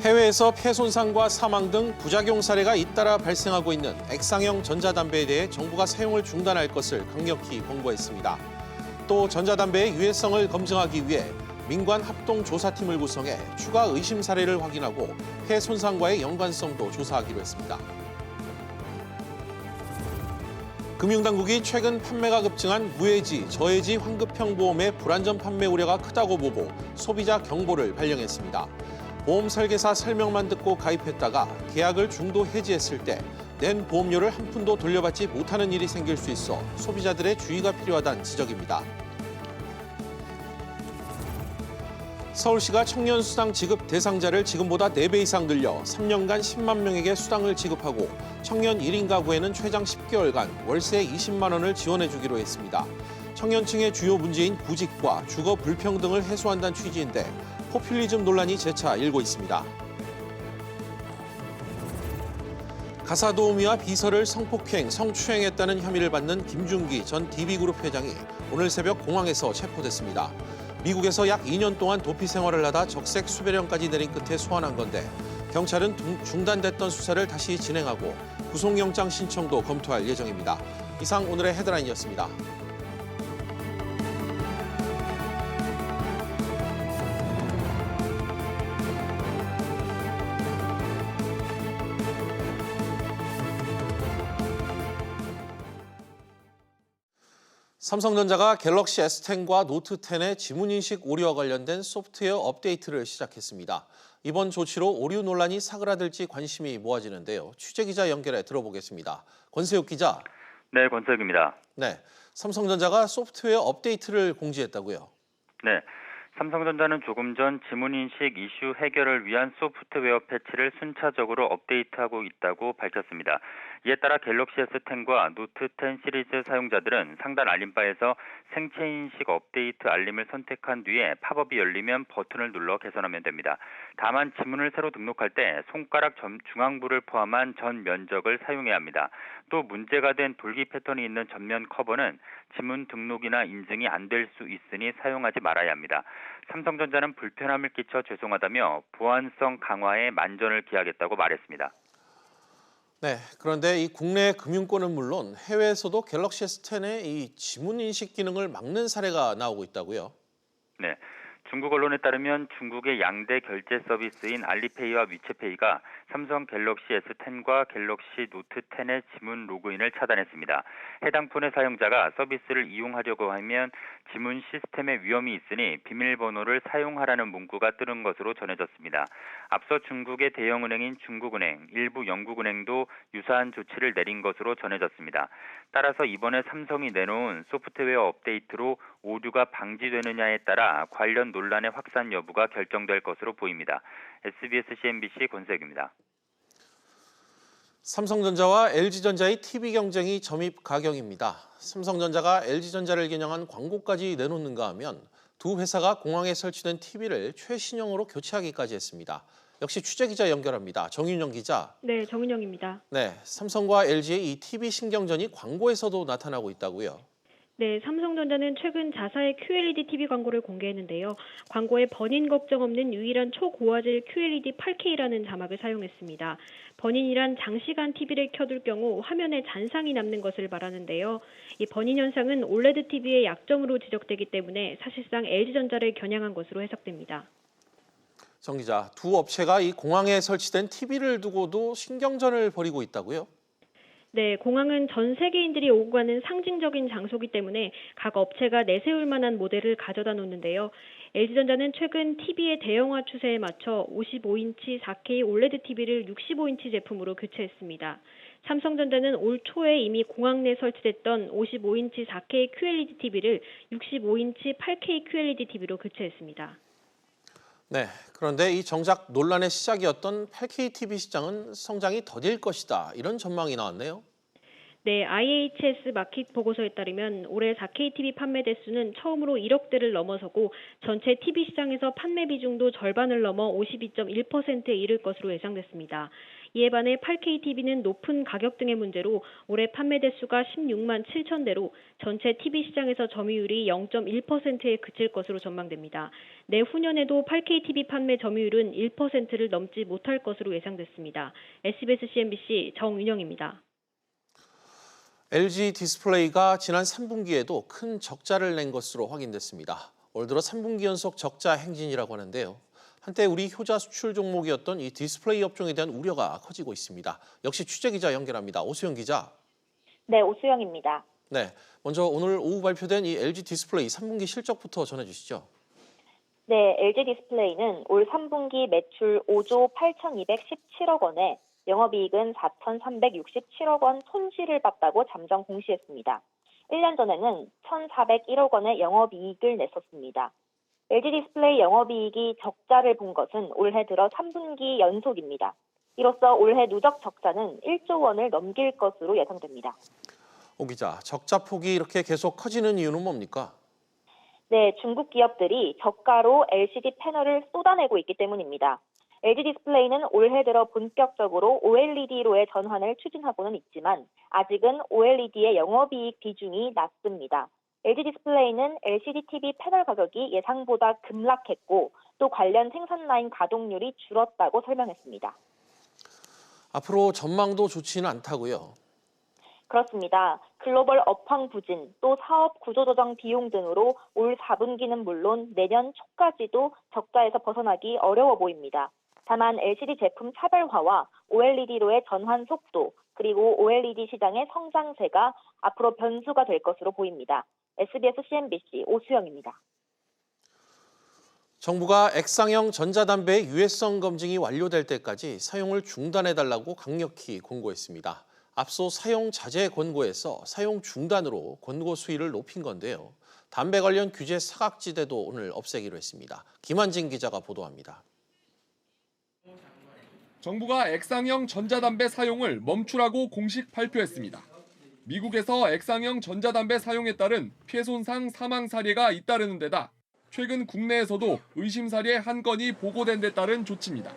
해외에서 폐 손상과 사망 등 부작용 사례가 잇따라 발생하고 있는 액상형 전자담배에 대해 정부가 사용을 중단할 것을 강력히 권고했습니다. 또 전자담배의 유해성을 검증하기 위해 민관 합동조사팀을 구성해 추가 의심 사례를 확인하고 폐 손상과의 연관성도 조사하기로 했습니다. 금융당국이 최근 판매가 급증한 무해지, 저해지 환급형 보험의 불안전 판매 우려가 크다고 보고 소비자 경보를 발령했습니다. 보험 설계사 설명만 듣고 가입했다가 계약을 중도 해지했을 때 낸 보험료를 한 푼도 돌려받지 못하는 일이 생길 수 있어 소비자들의 주의가 필요하다는 지적입니다. 서울시가 청년 수당 지급 대상자를 지금보다 4배 이상 늘려 3년간 10만 명에게 수당을 지급하고 청년 1인 가구에는 최장 10개월간 월세 20만 원을 지원해 주기로 했습니다. 청년층의 주요 문제인 구직과 주거 불평등을 해소한다는 취지인데 포퓰리즘 논란이 재차 일고 있습니다. 가사도우미와 비서를 성폭행, 성추행했다는 혐의를 받는 김준기 전 DB그룹 회장이 오늘 새벽 공항에서 체포됐습니다. 미국에서 약 2년 동안 도피 생활을 하다 적색 수배령까지 내린 끝에 소환한 건데 경찰은 중단됐던 수사를 다시 진행하고 구속영장 신청도 검토할 예정입니다. 이상 오늘의 헤드라인이었습니다. 삼성전자가 갤럭시 S10과 노트10의 지문인식 오류와 관련된 소프트웨어 업데이트를 시작했습니다. 이번 조치로 오류 논란이 사그라들지 관심이 모아지는데요. 취재기자 연결해 들어보겠습니다. 권세욱 기자. 네, 권세욱입니다. 네, 삼성전자가 소프트웨어 업데이트를 공지했다고요? 네, 삼성전자는 조금 전 지문인식 이슈 해결을 위한 소프트웨어 패치를 순차적으로 업데이트하고 있다고 밝혔습니다. 이에 따라 갤럭시 S10과 노트 10 시리즈 사용자들은 상단 알림바에서 생체인식 업데이트 알림을 선택한 뒤에 팝업이 열리면 버튼을 눌러 개선하면 됩니다. 다만 지문을 새로 등록할 때 손가락 중앙부를 포함한 전 면적을 사용해야 합니다. 또 문제가 된 돌기 패턴이 있는 전면 커버는 지문 등록이나 인증이 안 될 수 있으니 사용하지 말아야 합니다. 삼성전자는 불편함을 끼쳐 죄송하다며 보안성 강화에 만전을 기하겠다고 말했습니다. 네, 그런데 이 국내 금융권은 물론 해외에서도 갤럭시 S10의 이 지문 인식 기능을 막는 사례가 나오고 있다고요? 네, 중국 언론에 따르면 중국의 양대 결제 서비스인 알리페이와 위챗페이가 삼성 갤럭시 S10과 갤럭시 노트 10의 지문 로그인을 차단했습니다. 해당 폰의 사용자가 서비스를 이용하려고 하면 지문 시스템에 위험이 있으니 비밀번호를 사용하라는 문구가 뜨는 것으로 전해졌습니다. 앞서 중국의 대형은행인 중국은행, 일부 영국은행도 유사한 조치를 내린 것으로 전해졌습니다. 따라서 이번에 삼성이 내놓은 소프트웨어 업데이트로 오류가 방지되느냐에 따라 관련 논란의 확산 여부가 결정될 것으로 보입니다. SBS CNBC 권세욱입니다. 삼성전자와 LG전자의 TV 경쟁이 점입 가경입니다. 삼성전자가 LG전자를 겨냥한 광고까지 내놓는가 하면 두 회사가 공항에 설치된 TV를 최신형으로 교체하기까지 했습니다. 역시 취재기자 연결합니다. 정윤영 기자. 네, 정은영입니다. 네, 삼성과 LG의 이 TV 신경전이 광고에서도 나타나고 있다고요? 네, 삼성전자는 최근 자사의 QLED TV 광고를 공개했는데요. 광고에 번인 걱정 없는 유일한 초고화질 QLED 8K라는 자막을 사용했습니다. 번인이란 장시간 TV를 켜둘 경우 화면에 잔상이 남는 것을 말하는데요. 이 번인 현상은 OLED TV의 약점으로 지적되기 때문에 사실상 LG전자를 겨냥한 것으로 해석됩니다. 정 기자, 두 업체가 이 공항에 설치된 TV를 두고도 신경전을 벌이고 있다고요? 네, 공항은 전 세계인들이 오고 가는 상징적인 장소이기 때문에 각 업체가 내세울 만한 모델을 가져다 놓는데요. LG전자는 최근 TV의 대형화 추세에 맞춰 55인치 4K OLED TV를 65인치 제품으로 교체했습니다. 삼성전자는 올 초에 이미 공항 내 설치됐던 55인치 4K QLED TV를 65인치 8K QLED TV로 교체했습니다. 네, 그런데 이 정작 논란의 시작이었던 8K TV 시장은 성장이 더딜 것이다. 이런 전망이 나왔네요. 네, IHS 마켓 보고서에 따르면 올해 4K TV 판매 대수는 처음으로 1억 대를 넘어서고 전체 TV 시장에서 판매 비중도 절반을 넘어 52.1%에 이를 것으로 예상됐습니다. 이에 반해 8K TV는 높은 가격 등의 문제로 올해 판매 대수가 16만 7천 대로 전체 TV 시장에서 점유율이 0.1%에 그칠 것으로 전망됩니다. 내후년에도 8K TV 판매 점유율은 1%를 넘지 못할 것으로 예상됐습니다. SBS CNBC 정윤영입니다. LG 디스플레이가 지난 3분기에도 큰 적자를 낸 것으로 확인됐습니다. 올 들어 3분기 연속 적자 행진이라고 하는데요. 한때 우리 효자 수출 종목이었던 이 디스플레이 업종에 대한 우려가 커지고 있습니다. 역시 취재기자 연결합니다. 오수영 기자. 네, 오수영입니다. 네, 먼저 오늘 오후 발표된 이 LG 디스플레이 3분기 실적부터 전해주시죠. 네, LG 디스플레이는 올 3분기 매출 5조 8,217억 원에 영업이익은 4,367억 원 손실을 봤다고 잠정 공시했습니다. 1년 전에는 1,401억 원의 영업이익을 냈었습니다. LG 디스플레이 영업이익이 적자를 본 것은 올해 들어 3분기 연속입니다. 이로써 올해 누적 적자는 1조 원을 넘길 것으로 예상됩니다. 오 기자, 적자 폭이 이렇게 계속 커지는 이유는 뭡니까? 네, 중국 기업들이 저가로 LCD 패널을 쏟아내고 있기 때문입니다. LG 디스플레이는 올해 들어 본격적으로 OLED로의 전환을 추진하고는 있지만 아직은 OLED의 영업이익 비중이 낮습니다. LG 디스플레이는 LCD TV 패널 가격이 예상보다 급락했고 또 관련 생산 라인 가동률이 줄었다고 설명했습니다. 앞으로 전망도 좋지는 않다고요. 그렇습니다. 글로벌 업황 부진, 또 사업 구조조정 비용 등으로 올 4분기는 물론 내년 초까지도 적자에서 벗어나기 어려워 보입니다. 다만 LCD 제품 차별화와 OLED로의 전환 속도, 그리고 OLED 시장의 성장세가 앞으로 변수가 될 것으로 보입니다. SBS CNBC 오수영입니다. 정부가 액상형 전자담배의 유해성 검증이 완료될 때까지 사용을 중단해달라고 강력히 권고했습니다. 앞서 사용 자제 권고에서 사용 중단으로 권고 수위를 높인 건데요. 담배 관련 규제 사각지대도 오늘 없애기로 했습니다. 김한진 기자가 보도합니다. 정부가 액상형 전자담배 사용을 멈추라고 공식 발표했습니다. 미국에서 액상형 전자담배 사용에 따른 폐손상 사망 사례가 잇따르는 데다 최근 국내에서도 의심 사례 한 건이 보고된 데 따른 조치입니다.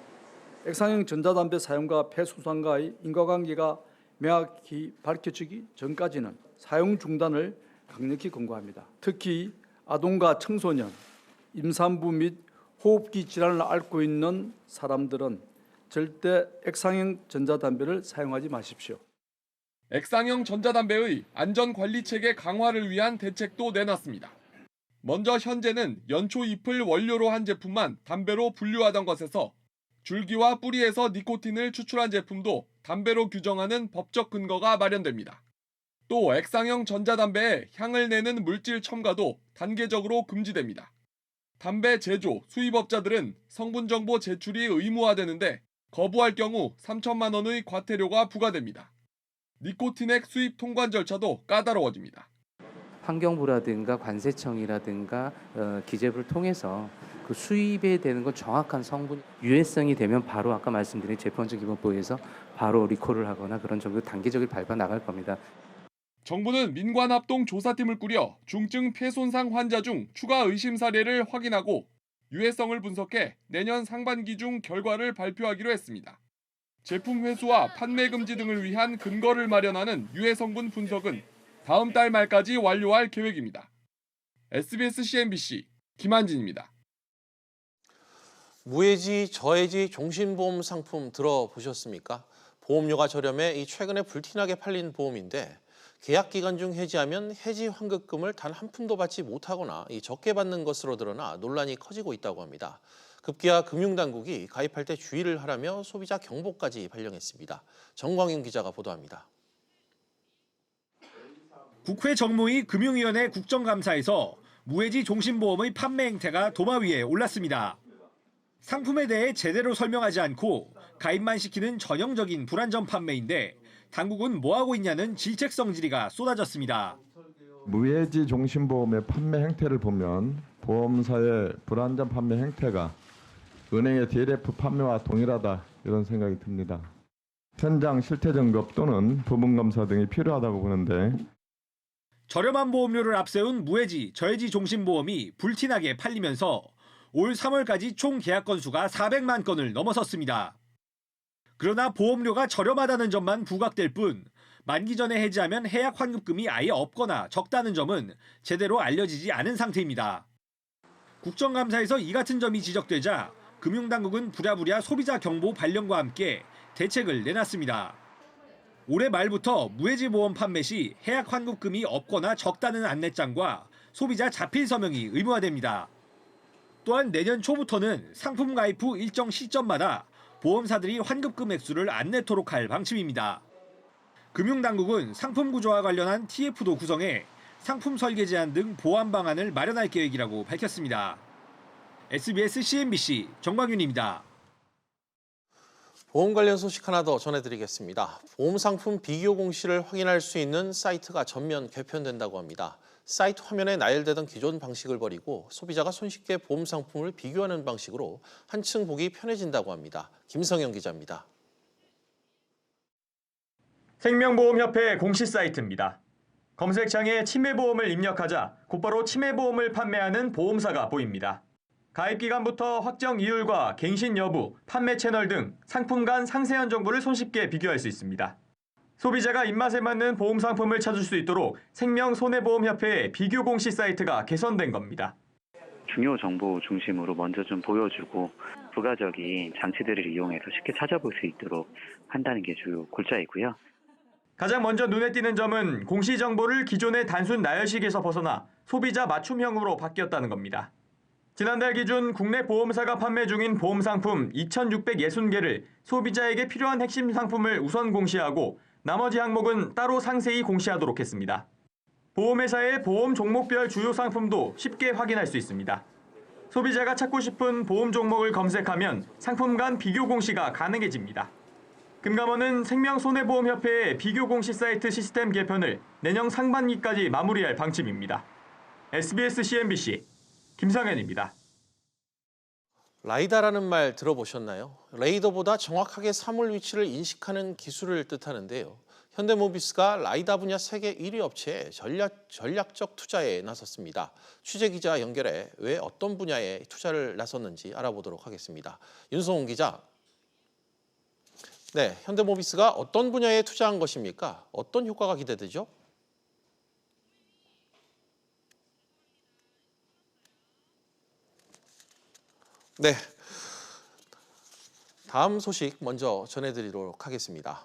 액상형 전자담배 사용과 폐손상과의 인과관계가 명확히 밝혀지기 전까지는 사용 중단을 강력히 권고합니다. 특히 아동과 청소년, 임산부 및 호흡기 질환을 앓고 있는 사람들은 절대 액상형 전자담배를 사용하지 마십시오. 액상형 전자담배의 안전관리체계 강화를 위한 대책도 내놨습니다. 먼저 현재는 연초 잎을 원료로 한 제품만 담배로 분류하던 것에서 줄기와 뿌리에서 니코틴을 추출한 제품도 담배로 규정하는 법적 근거가 마련됩니다. 또 액상형 전자담배에 향을 내는 물질 첨가도 단계적으로 금지됩니다. 담배 제조, 수입업자들은 성분 정보 제출이 의무화되는데 거부할 경우 3천만 원의 과태료가 부과됩니다. 니코틴액 수입 통관 절차도 까다로워집니다. 환경부라든가 관세청이라든가 기재부를 통해서 그 수입에 되는 건 정확한 성분 유해성이 되면 바로 아까 말씀드린 제품안전기본법에서 바로 리콜을 하거나 그런 정도 단계적으로 밟아 나갈 겁니다. 정부는 민관합동 조사팀을 꾸려 중증 폐손상 환자 중 추가 의심 사례를 확인하고 유해성을 분석해 내년 상반기 중 결과를 발표하기로 했습니다. 제품 회수와 판매 금지 등을 위한 근거를 마련하는 유해성분 분석은 다음 달 말까지 완료할 계획입니다. SBS CNBC 김한진입니다. 무해지, 저해지 종신보험 상품 들어보셨습니까? 보험료가 저렴해 이 최근에 불티나게 팔린 보험인데 계약 기간 중 해지하면 해지 환급금을 단 한 푼도 받지 못하거나 적게 받는 것으로 드러나 논란이 커지고 있다고 합니다. 급기야 금융당국이 가입할 때 주의를 하라며 소비자 경보까지 발령했습니다. 정광윤 기자가 보도합니다. 국회 정무위 금융위원회 국정감사에서 무해지 종신보험의 판매 행태가 도마 위에 올랐습니다. 상품에 대해 제대로 설명하지 않고 가입만 시키는 전형적인 불안전 판매인데 당국은 뭐하고 있냐는 질책성 질의가 쏟아졌습니다. 무해지 종신보험의 판매 행태를 보면 보험사의 불안전 판매 행태가 은행의 DLF 판매와 동일하다 이런 생각이 듭니다. 현장 실태 점검 또는 부분 검사 등이 필요하다고 보는데 저렴한 보험료를 앞세운 무해지, 저해지 종신보험이 불티나게 팔리면서 올 3월까지 총 계약 건수가 400만 건을 넘어섰습니다. 그러나 보험료가 저렴하다는 점만 부각될 뿐 만기 전에 해지하면 해약 환급금이 아예 없거나 적다는 점은 제대로 알려지지 않은 상태입니다. 국정감사에서 이 같은 점이 지적되자 금융당국은 부랴부랴 소비자 경보 발령과 함께 대책을 내놨습니다. 올해 말부터 무해지 보험 판매 시 해약 환급금이 없거나 적다는 안내장과 소비자 자필 서명이 의무화됩니다. 또한 내년 초부터는 상품 가입 후 일정 시점마다 보험사들이 환급금 액수를 안 내도록 할 방침입니다. 금융당국은 상품 구조와 관련한 TF도 구성해 상품 설계 제한 등 보완 방안을 마련할 계획이라고 밝혔습니다. SBS CNBC 정광윤입니다. 보험 관련 소식 하나 더 전해드리겠습니다. 보험 상품 비교 공시를 확인할 수 있는 사이트가 전면 개편된다고 합니다. 사이트 화면에 나열되던 기존 방식을 버리고 소비자가 손쉽게 보험 상품을 비교하는 방식으로 한층 보기 편해진다고 합니다. 김성영 기자입니다. 생명보험협회 공시 사이트입니다. 검색창에 치매보험을 입력하자 곧바로 치매보험을 판매하는 보험사가 보입니다. 가입기간부터 확정 이율과 갱신 여부, 판매 채널 등 상품 간 상세한 정보를 손쉽게 비교할 수 있습니다. 소비자가 입맛에 맞는 보험 상품을 찾을 수 있도록 생명손해보험협회의 비교 공시 사이트가 개선된 겁니다. 중요 정보 중심으로 먼저 좀 보여주고 부가적인 장치들을 이용해서 쉽게 찾아볼 수 있도록 한다는 게 주요 골자이고요. 가장 먼저 눈에 띄는 점은 공시 정보를 기존의 단순 나열식에서 벗어나 소비자 맞춤형으로 바뀌었다는 겁니다. 지난달 기준 국내 보험사가 판매 중인 보험 상품 2,660개를 소비자에게 필요한 핵심 상품을 우선 공시하고 나머지 항목은 따로 상세히 공시하도록 했습니다. 보험회사의 보험 종목별 주요 상품도 쉽게 확인할 수 있습니다. 소비자가 찾고 싶은 보험 종목을 검색하면 상품 간 비교 공시가 가능해집니다. 금감원은 생명손해보험협회의 비교 공시 사이트 시스템 개편을 내년 상반기까지 마무리할 방침입니다. SBS CNBC 김상현입니다. 라이다라는 말 들어보셨나요? 레이더보다 정확하게 사물 위치를 인식하는 기술을 뜻하는데요. 현대모비스가 라이다 분야 세계 1위 업체에 전략적 투자에 나섰습니다. 취재기자 연결해 왜 어떤 분야에 투자를 나섰는지 알아보도록 하겠습니다. 윤성훈 기자. 네, 현대모비스가 어떤 분야에 투자한 것입니까? 어떤 효과가 기대되죠? 네, 다음 소식 먼저 전해드리도록 하겠습니다.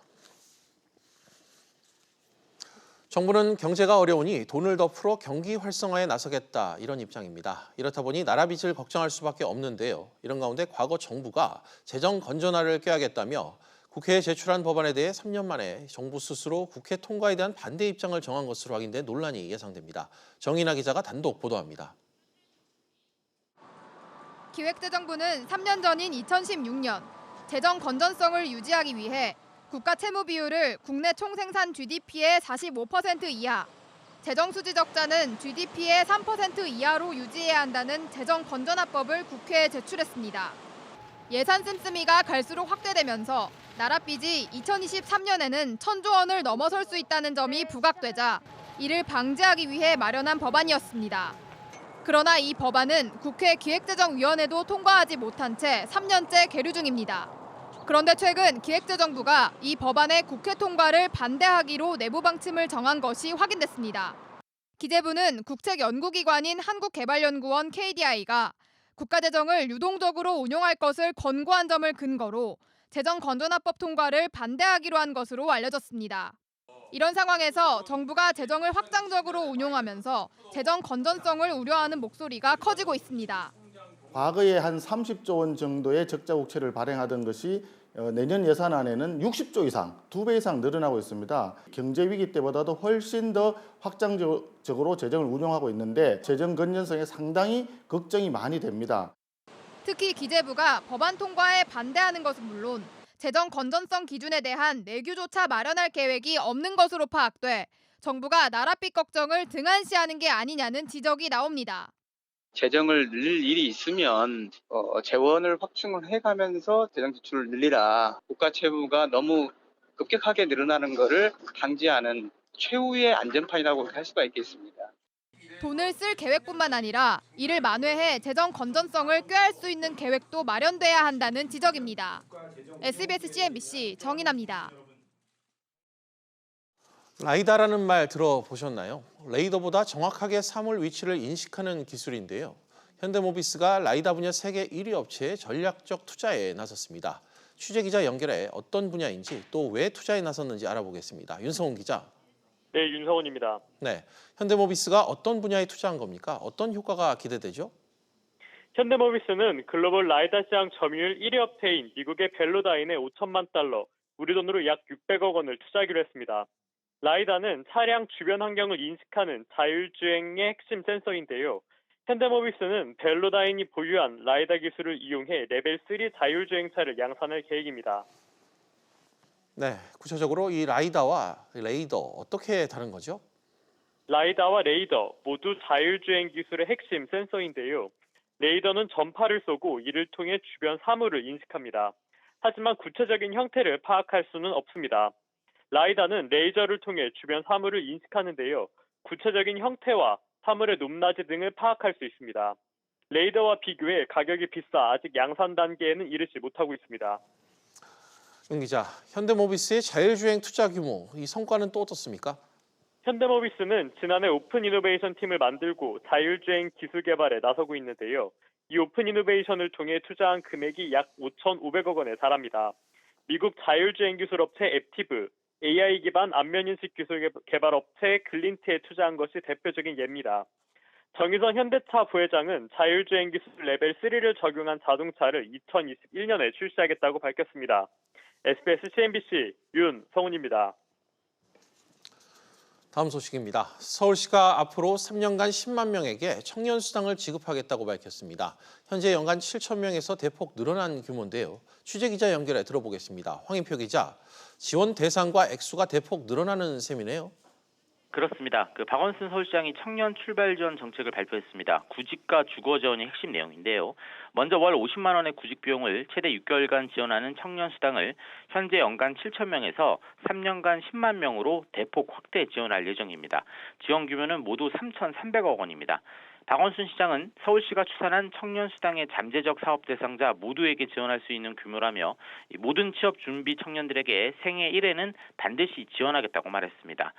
정부는 경제가 어려우니 돈을 더 풀어 경기 활성화에 나서겠다 이런 입장입니다. 이렇다 보니 나라 빚을 걱정할 수밖에 없는데요. 이런 가운데 과거 정부가 재정 건전화를 꾀하겠다며 국회에 제출한 법안에 대해 3년 만에 정부 스스로 국회 통과에 대한 반대 입장을 정한 것으로 확인돼 논란이 예상됩니다. 정인아 기자가 단독 보도합니다. 기획재정부는 3년 전인 2016년 재정 건전성을 유지하기 위해 국가 채무 비율을 국내 총생산 GDP의 45% 이하, 재정 수지 적자는 GDP의 3% 이하로 유지해야 한다는 재정 건전화법을 국회에 제출했습니다. 예산 씀씀이가 갈수록 확대되면서 나라 빚이 2023년에는 1,000조 원을 넘어설 수 있다는 점이 부각되자 이를 방지하기 위해 마련한 법안이었습니다. 그러나 이 법안은 국회 기획재정위원회도 통과하지 못한 채 3년째 계류 중입니다. 그런데 최근 기획재정부가 이 법안의 국회 통과를 반대하기로 내부 방침을 정한 것이 확인됐습니다. 기재부는 국책연구기관인 한국개발연구원 KDI가 국가재정을 유동적으로 운용할 것을 권고한 점을 근거로 재정건전화법 통과를 반대하기로 한 것으로 알려졌습니다. 이런 상황에서 정부가 재정을 확장적으로 운용하면서 재정 건전성을 우려하는 목소리가 커지고 있습니다. 과거에 한 30조 원 정도의 적자 국채를 발행하던 것이 내년 예산안에는 60조 이상, 2배 이상 늘어나고 있습니다. 경제 위기 때보다도 훨씬 더 확장적으로 재정을 운용하고 있는데 재정 건전성에 상당히 걱정이 많이 됩니다. 특히 기재부가 법안 통과에 반대하는 것은 물론 재정 건전성 기준에 대한 내규조차 마련할 계획이 없는 것으로 파악돼 정부가 나라빚 걱정을 등한시하는 게 아니냐는 지적이 나옵니다. 재정을 늘릴 일이 있으면 재원을 확충을 해가면서 재정 지출을 늘리라. 국가 채무가 너무 급격하게 늘어나는 것을 방지하는 최후의 안전판이라고 할 수가 있겠습니다. 돈을 쓸 계획뿐만 아니라 이를 만회해 재정 건전성을 꾀할 수 있는 계획도 마련돼야 한다는 지적입니다. SBS CNBC 정인아입니다. 라이다라는 말 들어보셨나요? 레이더보다 정확하게 사물 위치를 인식하는 기술인데요. 현대모비스가 라이다 분야 세계 1위 업체의 전략적 투자에 나섰습니다. 취재기자 연결해 어떤 분야인지 또 왜 투자에 나섰는지 알아보겠습니다. 윤성훈 기자. 네, 윤성훈입니다. 네, 현대모비스가 어떤 분야에 투자한 겁니까? 어떤 효과가 기대되죠? 현대모비스는 글로벌 라이다 시장 점유율 1위 업체인 미국의 벨로다인에 5천만 달러, 우리 돈으로 약 600억 원을 투자하기로 했습니다. 라이다는 차량 주변 환경을 인식하는 자율주행의 핵심 센서인데요. 현대모비스는 벨로다인이 보유한 라이다 기술을 이용해 레벨 3 자율주행차를 양산할 계획입니다. 네, 구체적으로 이 라이다와 레이더 어떻게 다른 거죠? 라이다와 레이더 모두 자율주행 기술의 핵심 센서인데요. 레이더는 전파를 쏘고 이를 통해 주변 사물을 인식합니다. 하지만 구체적인 형태를 파악할 수는 없습니다. 라이다는 레이저를 통해 주변 사물을 인식하는데요. 구체적인 형태와 사물의 높낮이 등을 파악할 수 있습니다. 레이더와 비교해 가격이 비싸 아직 양산 단계에는 이르지 못하고 있습니다. 윤 기자, 현대모비스의 자율주행 투자 규모, 이 성과는 또 어떻습니까? 현대모비스는 지난해 오픈 이노베이션 팀을 만들고 자율주행 기술 개발에 나서고 있는데요. 이 오픈 이노베이션을 통해 투자한 금액이 약 5,500억 원에 달합니다. 미국 자율주행 기술 업체 앱티브, AI 기반 안면인식 기술 개발 업체 글린트에 투자한 것이 대표적인 예입니다. 정의선 현대차 부회장은 자율주행 기술 레벨 3를 적용한 자동차를 2021년에 출시하겠다고 밝혔습니다. SBS CNBC 윤성훈입니다. 다음 소식입니다. 서울시가 앞으로 3년간 10만 명에게 청년수당을 지급하겠다고 밝혔습니다. 현재 연간 7천 명에서 대폭 늘어난 규모인데요. 취재기자 연결해 들어보겠습니다. 황인표 기자, 지원 대상과 액수가 대폭 늘어나는 셈이네요. 그렇습니다. 박원순 서울시장이 청년 출발 지원 정책을 발표했습니다. 구직과 주거 지원이 핵심 내용인데요. 먼저 월 50만 원의 구직 비용을 최대 6개월간 지원하는 청년 수당을 현재 연간 7천 명에서 3년간 10만 명으로 대폭 확대 지원할 예정입니다. 지원 규모는 모두 3,300억 원입니다. 박원순 시장은 서울시가 추산한 청년 수당의 잠재적 사업 대상자 모두에게 지원할 수 있는 규모라며 모든 취업 준비 청년들에게 생애 1회는 반드시 지원하겠다고 말했습니다.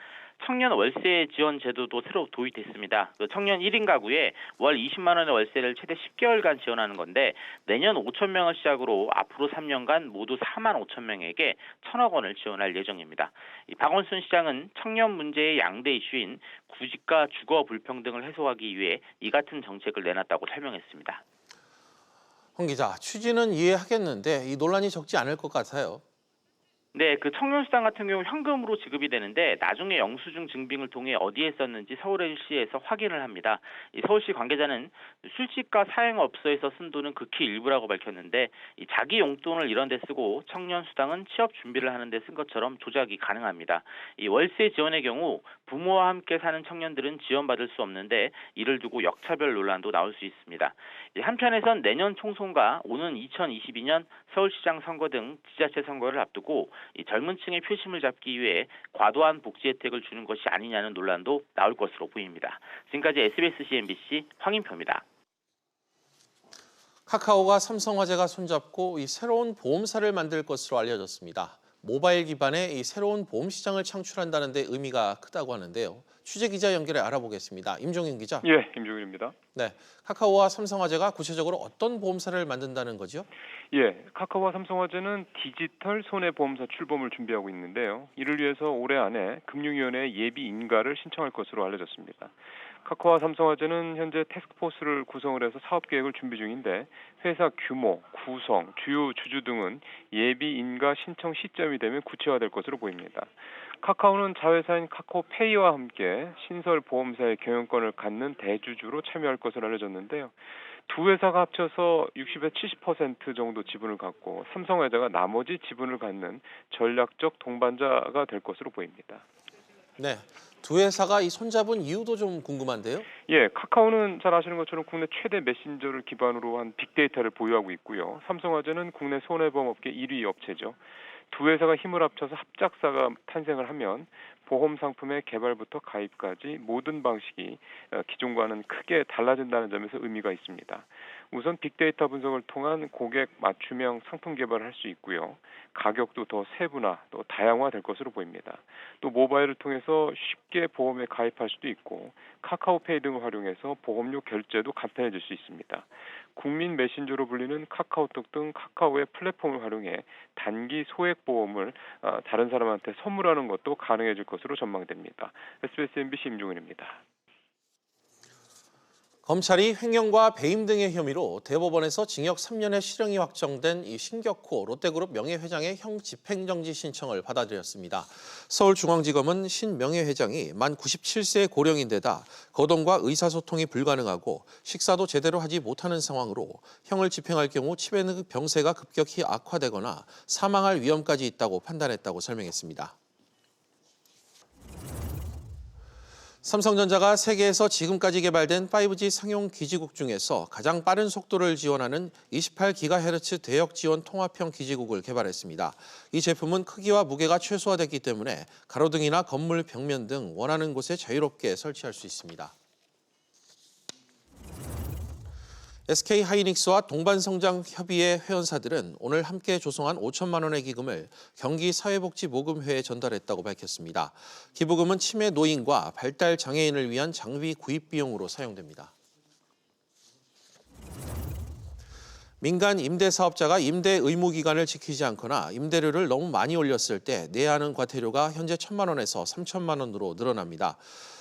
청년 월세 지원 제도도 새로 도입됐습니다. 청년 1인 가구에 월 20만 원의 월세를 최대 10개월간 지원하는 건데 내년 5천 명을 시작으로 앞으로 3년간 모두 4만 5천 명에게 1,000억 원을 지원할 예정입니다. 박원순 시장은 청년 문제의 양대 이슈인 구직과 주거 불평등을 해소하기 위해 이 같은 정책을 내놨다고 설명했습니다. 황 기자, 취지는 이해하겠는데 이 논란이 적지 않을 것 같아요. 네, 청년수당 같은 경우 현금으로 지급이 되는데 나중에 영수증 증빙을 통해 어디에 썼는지 서울시에서 확인을 합니다. 서울시 관계자는 술집과 사행업소에서 쓴 돈은 극히 일부라고 밝혔는데 자기 용돈을 이런 데 쓰고 청년수당은 취업 준비를 하는 데 쓴 것처럼 조작이 가능합니다. 월세 지원의 경우 부모와 함께 사는 청년들은 지원받을 수 없는데 이를 두고 역차별 논란도 나올 수 있습니다. 한편에선 내년 총선과 오는 2022년 서울시장 선거 등 지자체 선거를 앞두고 젊은 층의 표심을 잡기 위해 과도한 복지 혜택을 주는 것이 아니냐는 논란도 나올 것으로 보입니다. 지금까지 SBS CNBC 황인표입니다. 카카오가 삼성화재가 손잡고 이 새로운 보험사를 만들 것으로 알려졌습니다. 모바일 기반의 이 새로운 보험 시장을 창출한다는 데 의미가 크다고 하는데요. 취재 기자 연결해 알아보겠습니다. 임종윤 기자. 예, 임종윤입니다. 네, 카카오와 삼성화재가 구체적으로 어떤 보험사를 만든다는 거죠? 예, 카카오와 삼성화재는 디지털 손해보험사 출범을 준비하고 있는데요. 이를 위해서 올해 안에 금융위원회 예비 인가를 신청할 것으로 알려졌습니다. 카카오와 삼성화재는 현재 태스크포스를 구성을 해서 사업계획을 준비 중인데 회사 규모, 구성, 주요 주주 등은 예비 인가 신청 시점이 되면 구체화될 것으로 보입니다. 카카오는 자회사인 카카오페이와 함께 신설 보험사의 경영권을 갖는 대주주로 참여할 것으로 알려졌는데요. 두 회사가 합쳐서 60에서 70% 정도 지분을 갖고 삼성화재가 나머지 지분을 갖는 전략적 동반자가 될 것으로 보입니다. 네, 두 회사가 이 손잡은 이유도 좀 궁금한데요. 예, 카카오는 잘 아시는 것처럼 국내 최대 메신저를 기반으로 한 빅데이터를 보유하고 있고요. 삼성화재는 국내 손해보험 업계 1위 업체죠. 두 회사가 힘을 합쳐서 합작사가 탄생을 하면 보험 상품의 개발부터 가입까지 모든 방식이 기존과는 크게 달라진다는 점에서 의미가 있습니다. 우선 빅데이터 분석을 통한 고객 맞춤형 상품 개발을 할 수 있고요. 가격도 더 세분화, 또 다양화될 것으로 보입니다. 또 모바일을 통해서 쉽게 보험에 가입할 수도 있고 카카오페이 등을 활용해서 보험료 결제도 간편해질 수 있습니다. 국민 메신저로 불리는 카카오톡 등 카카오의 플랫폼을 활용해 단기 소액 보험을 다른 사람한테 선물하는 것도 가능해질 것으로 전망됩니다. SBS MBC 임종훈입니다. 검찰이 횡령과 배임 등의 혐의로 대법원에서 징역 3년의 실형이 확정된 이 신격호 롯데그룹 명예회장의 형 집행정지 신청을 받아들였습니다. 서울중앙지검은 신 명예회장이 만 97세의 고령인데다 거동과 의사소통이 불가능하고 식사도 제대로 하지 못하는 상황으로 형을 집행할 경우 치매 병세가 급격히 악화되거나 사망할 위험까지 있다고 판단했다고 설명했습니다. 삼성전자가 세계에서 지금까지 개발된 5G 상용 기지국 중에서 가장 빠른 속도를 지원하는 28GHz 대역 지원 통합형 기지국을 개발했습니다. 이 제품은 크기와 무게가 최소화됐기 때문에 가로등이나 건물 벽면 등 원하는 곳에 자유롭게 설치할 수 있습니다. SK하이닉스와 동반성장협의회 회원사들은 오늘 함께 조성한 5천만 원의 기금을 경기사회복지모금회에 전달했다고 밝혔습니다. 기부금은 치매 노인과 발달 장애인을 위한 장비 구입 비용으로 사용됩니다. 민간 임대사업자가 임대 의무 기간을 지키지 않거나 임대료를 너무 많이 올렸을 때 내야 하는 과태료가 현재 1,000만 원에서 3천만 원으로 늘어납니다.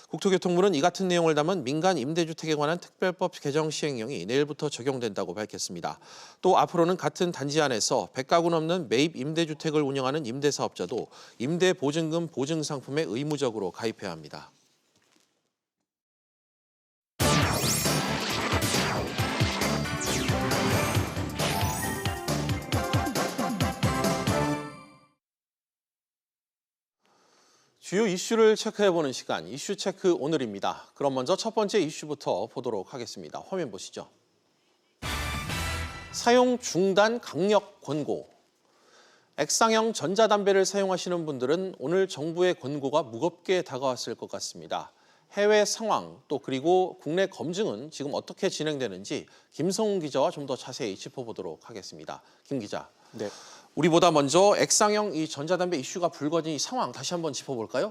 국토교통부는 이 같은 내용을 담은 민간 임대주택에 관한 특별법 개정 시행령이 내일부터 적용된다고 밝혔습니다. 또 앞으로는 같은 단지 안에서 100가구 넘는 매입 임대주택을 운영하는 임대사업자도 임대보증금 보증 상품에 의무적으로 가입해야 합니다. 주요 이슈를 체크해보는 시간, 이슈체크 오늘입니다. 그럼 먼저 첫 번째 이슈부터 보도록 하겠습니다. 화면 보시죠. 사용 중단 강력 권고. 액상형 전자담배를 사용하시는 분들은 오늘 정부의 권고가 무겁게 다가왔을 것 같습니다. 해외 상황, 또 그리고 국내 검증은 지금 어떻게 진행되는지 김성훈 기자와 좀 더 자세히 짚어보도록 하겠습니다. 김 기자. 네. 우리보다 먼저 액상형 이 전자담배 이슈가 불거진 이 상황 다시 한번 짚어볼까요?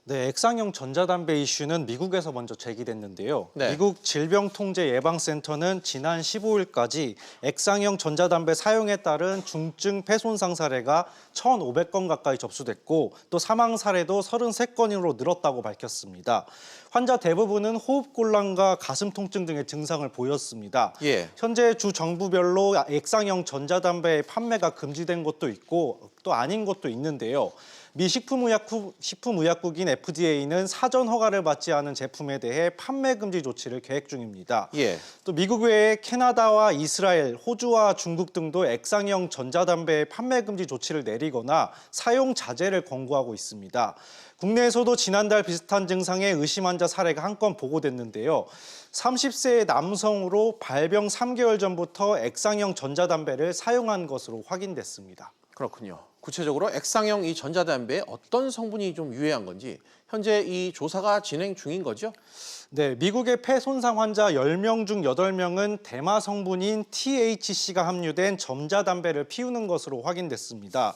네, 액상형 전자담배 이슈는 미국에서 먼저 제기됐는데요. 네. 미국 질병통제예방센터는 지난 15일까지 액상형 전자담배 사용에 따른 중증 폐손상 사례가 1,500건 가까이 접수됐고 또 사망 사례도 33건으로 늘었다고 밝혔습니다. 환자 대부분은 호흡곤란과 가슴 통증 등의 증상을 보였습니다. 예. 현재 주 정부별로 액상형 전자담배의 판매가 금지된 곳도 있고 또 아닌 곳도 있는데요. 미 식품의약국인 FDA는 사전 허가를 받지 않은 제품에 대해 판매 금지 조치를 계획 중입니다. 예. 또 미국 외에 캐나다와 이스라엘, 호주와 중국 등도 액상형 전자담배의 판매 금지 조치를 내리거나 사용 자제를 권고하고 있습니다. 국내에서도 지난달 비슷한 증상의 의심 환자 사례가 한 건 보고됐는데요. 30세의 남성으로 발병 3개월 전부터 액상형 전자담배를 사용한 것으로 확인됐습니다. 그렇군요. 구체적으로 액상형 이 전자담배에 어떤 성분이 좀 유해한 건지 현재 이 조사가 진행 중인 거죠? 네, 미국의 폐손상 환자 10명 중 8명은 대마 성분인 THC가 함유된 전자담배를 피우는 것으로 확인됐습니다.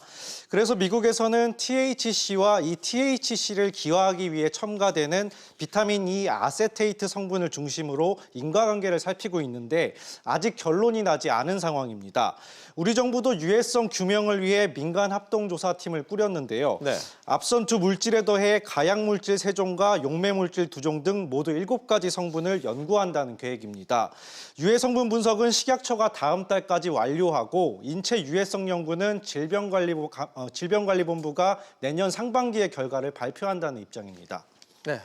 그래서 미국에서는 THC와 이 THC를 기화하기 위해 첨가되는 비타민 E 아세테이트 성분을 중심으로 인과관계를 살피고 있는데 아직 결론이 나지 않은 상황입니다. 우리 정부도 유해성 규명을 위해 민간 합동조사팀을 꾸렸는데요. 네. 앞선 두 물질에 더해 가약물질 3종과 용매물질 2종 등 모두 7가지 성분을 연구한다는 계획입니다. 유해성분 분석은 식약처가 다음 달까지 완료하고 인체 유해성 연구는 질병관리본부가 내년 상반기에 결과를 발표한다는 입장입니다. 네,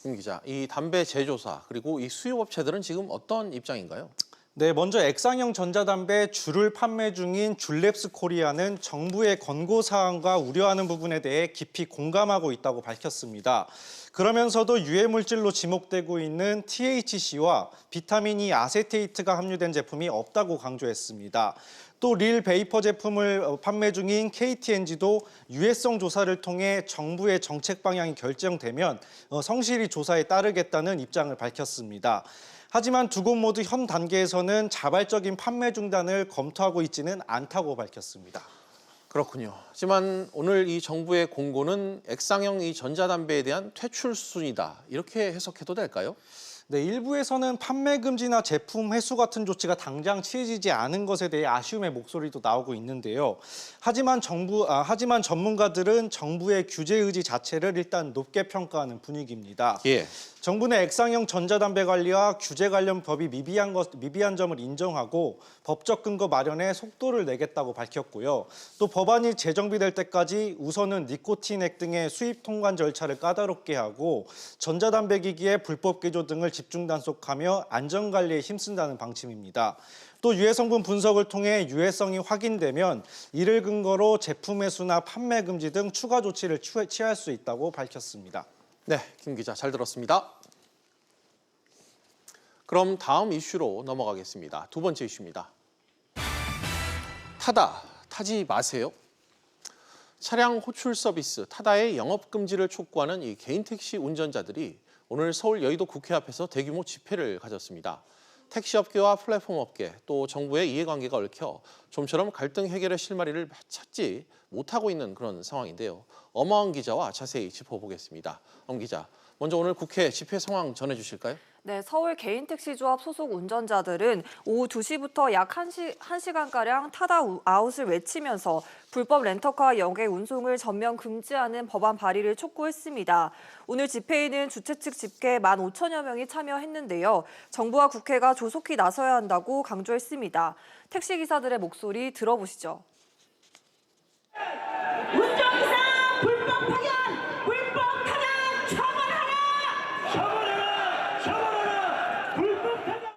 김 기자. 이 담배 제조사 그리고 이 수입업체들은 지금 어떤 입장인가요? 네, 먼저 액상형 전자담배 주를 판매 중인 줄랩스 코리아는 정부의 권고사항과 우려하는 부분에 대해 깊이 공감하고 있다고 밝혔습니다. 그러면서도 유해물질로 지목되고 있는 THC와 비타민 E 아세테이트가 함유된 제품이 없다고 강조했습니다. 또 릴 베이퍼 제품을 판매 중인 KTNG도 유해성 조사를 통해 정부의 정책 방향이 결정되면 성실히 조사에 따르겠다는 입장을 밝혔습니다. 하지만 두 곳 모두 현 단계에서는 자발적인 판매 중단을 검토하고 있지는 않다고 밝혔습니다. 그렇군요. 하지만 오늘 이 정부의 공고는 액상형 이 전자담배에 대한 퇴출 수준이다. 이렇게 해석해도 될까요? 네, 일부에서는 판매 금지나 제품 회수 같은 조치가 당장 취해지지 않은 것에 대해 아쉬움의 목소리도 나오고 있는데요. 하지만 전문가들은 정부의 규제 의지 자체를 일단 높게 평가하는 분위기입니다. 예. 정부는 액상형 전자담배 관리와 규제 관련 법이 미비한 점을 인정하고 법적 근거 마련에 속도를 내겠다고 밝혔고요. 또 법안이 재정비될 때까지 우선은 니코틴액 등의 수입 통관 절차를 까다롭게 하고 전자담배 기기의 불법 개조 등을 집중 단속하며 안전관리에 힘쓴다는 방침입니다. 또 유해 성분 분석을 통해 유해성이 확인되면 이를 근거로 제품 회수나 판매 금지 등 추가 조치를 취할 수 있다고 밝혔습니다. 네, 김 기자 잘 들었습니다. 그럼 다음 이슈로 넘어가겠습니다. 두 번째 이슈입니다. 타지 마세요. 차량 호출 서비스 타다의 영업 금지를 촉구하는 이 개인 택시 운전자들이 오늘 서울 여의도 국회 앞에서 대규모 집회를 가졌습니다. 택시업계와 플랫폼 업계 또 정부의 이해관계가 얽혀 좀처럼 갈등 해결의 실마리를 찾지 못하고 있는 그런 상황인데요. 엄하은 기자와 자세히 짚어보겠습니다. 엄 기자, 먼저 오늘 국회 집회 상황 전해주실까요? 네, 서울 개인택시조합 소속 운전자들은 오후 2시부터 약 1시간가량 타다 아웃을 외치면서 불법 렌터카 여객 운송을 전면 금지하는 법안 발의를 촉구했습니다. 오늘 집회에는 주최 측 집계 15,000여 명이 참여했는데요. 정부와 국회가 조속히 나서야 한다고 강조했습니다. 택시기사들의 목소리 들어보시죠. 운전기사 불법 파견! 불법 타당 처벌하라! 불법 타당!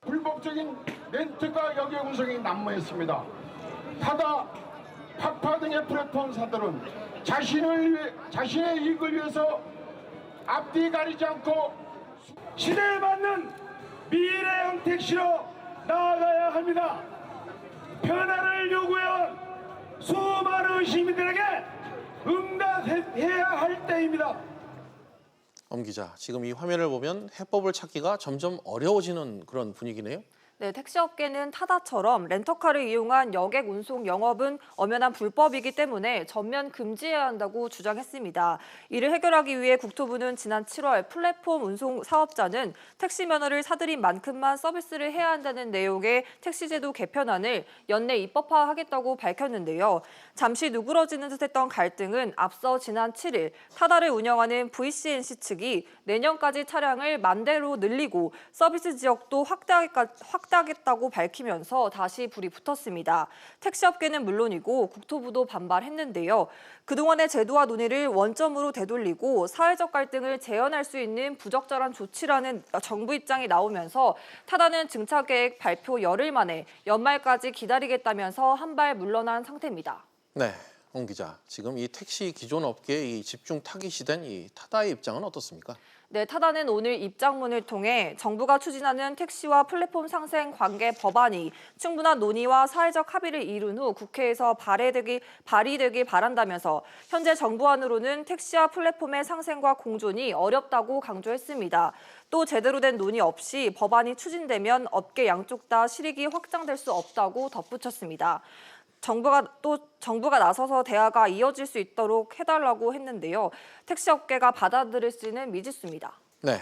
불법적인 렌트카 여객 운송이 난무했습니다. 타다, 파파 등의 플랫폼사들은 자신의 이익을 위해서 앞뒤 가리지 않고 시대에 맞는 미래형 택시로 나아가야 합니다. 변화를 요구해온 수많은 시민들에게 응답해야 할 때입니다. 엄 기자, 지금 이 화면을 보면 해법을 찾기가 점점 어려워지는 그런 분위기네요. 네, 택시업계는 타다처럼 렌터카를 이용한 여객 운송 영업은 엄연한 불법이기 때문에 전면 금지해야 한다고 주장했습니다. 이를 해결하기 위해 국토부는 지난 7월 플랫폼 운송 사업자는 택시 면허를 사들인 만큼만 서비스를 해야 한다는 내용의 택시제도 개편안을 연내 입법화하겠다고 밝혔는데요. 잠시 누그러지는 듯했던 갈등은 앞서 지난 7일 타다를 운영하는 VCNC 측이 내년까지 차량을 10,000대로 늘리고 서비스 지역도 확대하겠다고 밝히면서 다시 불이 붙었습니다. 택시업계는 물론이고 국토부도 반발했는데요. 그동안의 제도와 논의를 원점으로 되돌리고 사회적 갈등을 재현할 수 있는 부적절한 조치라는 정부 입장이 나오면서 타다는 증차 계획 발표 열흘 만에 연말까지 기다리겠다면서 한 발 물러난 상태입니다. 네, 엄 기자, 지금 이 택시 기존 업계에 이 집중 타깃이 된 이 타다의 입장은 어떻습니까? 네, 타다는 오늘 입장문을 통해 정부가 추진하는 택시와 플랫폼 상생 관계 법안이 충분한 논의와 사회적 합의를 이룬 후 국회에서 발의되길 바란다면서 현재 정부안으로는 택시와 플랫폼의 상생과 공존이 어렵다고 강조했습니다. 또 제대로 된 논의 없이 법안이 추진되면 업계 양쪽 다 실익이 확장될 수 없다고 덧붙였습니다. 정부가 나서서 대화가 이어질 수 있도록 해달라고 했는데요. 택시업계가 받아들일지는 미지수입니다. 네,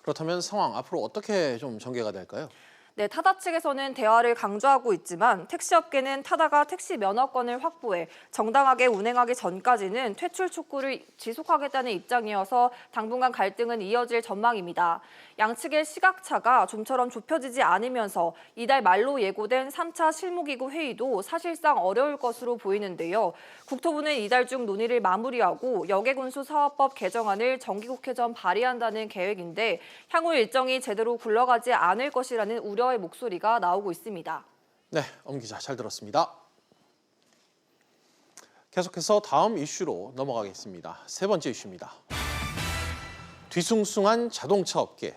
그렇다면 상황 앞으로 어떻게 좀 전개가 될까요? 네, 타다 측에서는 대화를 강조하고 있지만 택시업계는 타다가 택시 면허권을 확보해 정당하게 운행하기 전까지는 퇴출 촉구를 지속하겠다는 입장이어서 당분간 갈등은 이어질 전망입니다. 양측의 시각차가 좀처럼 좁혀지지 않으면서 이달 말로 예고된 3차 실무기구 회의도 사실상 어려울 것으로 보이는데요. 국토부는 이달 중 논의를 마무리하고 여객운수사업법 개정안을 정기국회 전 발의한다는 계획인데 향후 일정이 제대로 굴러가지 않을 것이라는 우려의 목소리가 나오고 있습니다. 네, 엄 기자 잘 들었습니다. 계속해서 다음 이슈로 넘어가겠습니다. 세 번째 이슈입니다. 뒤숭숭한 자동차 업계.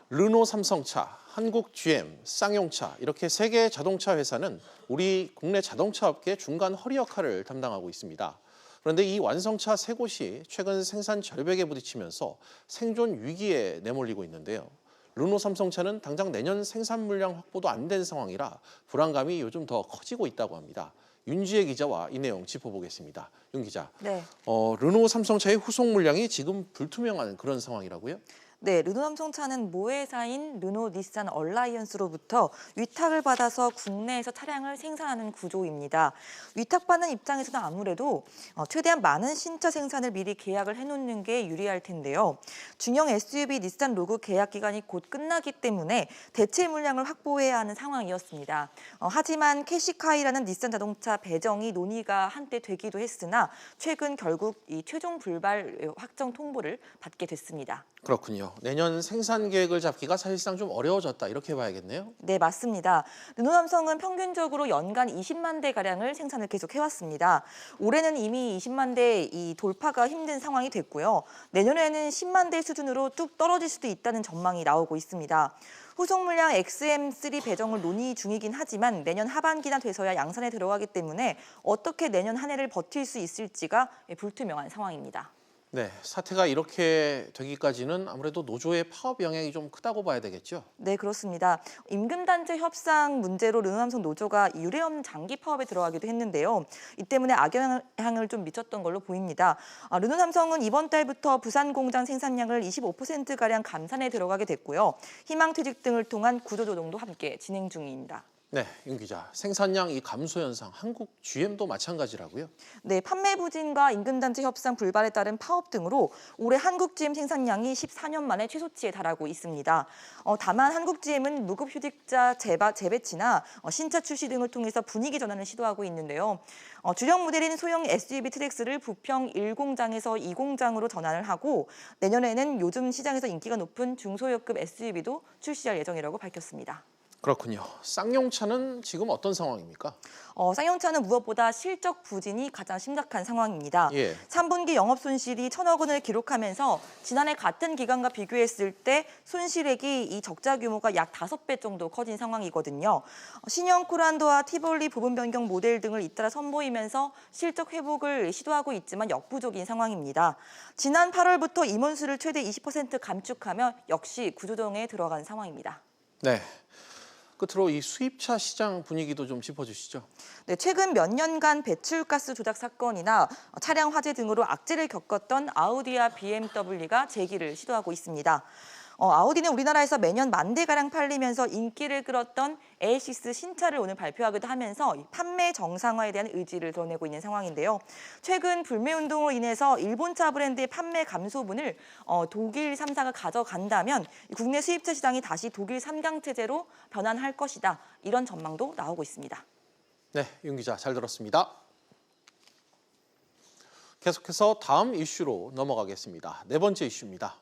르노 삼성차, 한국 GM, 쌍용차 이렇게 세 개의 자동차 회사는 우리 국내 자동차 업계 중간 허리 역할을 담당하고 있습니다. 그런데 이 완성차 세 곳이 최근 생산 절벽에 부딪히면서 생존 위기에 내몰리고 있는데요. 르노 삼성차는 당장 내년 생산 물량 확보도 안 된 상황이라 불안감이 요즘 더 커지고 있다고 합니다. 윤지혜 기자와 이 내용 짚어보겠습니다. 윤 기자, 네. 르노 삼성차의 후속 물량이 지금 불투명한 그런 상황이라고요? 네, 르노 삼성차는 모회사인 르노 닛산 얼라이언스로부터 위탁을 받아서 국내에서 차량을 생산하는 구조입니다. 위탁받는 입장에서는 아무래도 최대한 많은 신차 생산을 미리 계약을 해놓는 게 유리할 텐데요. 중형 SUV 닛산 로그 계약 기간이 곧 끝나기 때문에 대체 물량을 확보해야 하는 상황이었습니다. 하지만 캐시카이라는 닛산 자동차 배정이 논의가 한때 되기도 했으나 최근 결국 이 최종 불발 확정 통보를 받게 됐습니다. 그렇군요. 내년 생산 계획을 잡기가 사실상 좀 어려워졌다 이렇게 봐야겠네요. 네, 맞습니다. 르노 삼성은 평균적으로 연간 20만 대 가량을 생산을 계속 해왔습니다. 올해는 이미 20만 대 이 돌파가 힘든 상황이 됐고요. 내년에는 10만 대 수준으로 뚝 떨어질 수도 있다는 전망이 나오고 있습니다. 후속 물량 XM3 배정을 논의 중이긴 하지만 내년 하반기나 돼서야 양산에 들어가기 때문에 어떻게 내년 한 해를 버틸 수 있을지가 불투명한 상황입니다. 네, 사태가 이렇게 되기까지는 아무래도 노조의 파업 영향이 좀 크다고 봐야 되겠죠? 네, 그렇습니다. 임금단체 협상 문제로 르노삼성 노조가 유례없는 장기 파업에 들어가기도 했는데요. 이 때문에 악영향을 좀 미쳤던 걸로 보입니다. 르노삼성은 이번 달부터 부산 공장 생산량을 25%가량 감산에 들어가게 됐고요. 희망퇴직 등을 통한 구조조정도 함께 진행 중입니다. 네, 윤 기자. 생산량 이 감소 현상, 한국 GM도 마찬가지라고요? 네, 판매 부진과 임금단체 협상 불발에 따른 파업 등으로 올해 한국 GM 생산량이 14년 만에 최소치에 달하고 있습니다. 다만 한국 GM은 무급휴직자 재배치나 신차 출시 등을 통해서 분위기 전환을 시도하고 있는데요. 주력 모델인 소형 SUV 트랙스를 부평 1공장에서 2공장으로 전환을 하고 내년에는 요즘 시장에서 인기가 높은 중소형급 SUV도 출시할 예정이라고 밝혔습니다. 그렇군요. 쌍용차는 지금 어떤 상황입니까? 쌍용차는 무엇보다 실적 부진이 가장 심각한 상황입니다. 예. 3분기 영업 손실이 1,000억 원을 기록하면서 지난해 같은 기간과 비교했을 때 손실액이 이 적자 규모가 약 5배 정도 커진 상황이거든요. 신형 코란도와 티볼리 부분 변경 모델 등을 잇따라 선보이면서 실적 회복을 시도하고 있지만 역부족인 상황입니다. 지난 8월부터 임원수를 최대 20% 감축하며 역시 구조조정에 들어간 상황입니다. 네. 끝으로 이 수입차 시장 분위기도 좀 짚어주시죠. 네, 최근 몇 년간 배출가스 조작 사건이나 차량 화재 등으로 악재를 겪었던 아우디와 BMW가 재기를 시도하고 있습니다. 아우디는 우리나라에서 매년 10,000대가량 팔리면서 인기를 끌었던 A6 신차를 오늘 발표하기도 하면서 판매 정상화에 대한 의지를 드러내고 있는 상황인데요. 최근 불매운동으로 인해서 일본차 브랜드의 판매 감소분을 독일 3사가 가져간다면 국내 수입차 시장이 다시 독일 3강 체제로 변환할 것이다. 이런 전망도 나오고 있습니다. 네, 윤 기자 잘 들었습니다. 계속해서 다음 이슈로 넘어가겠습니다. 네 번째 이슈입니다.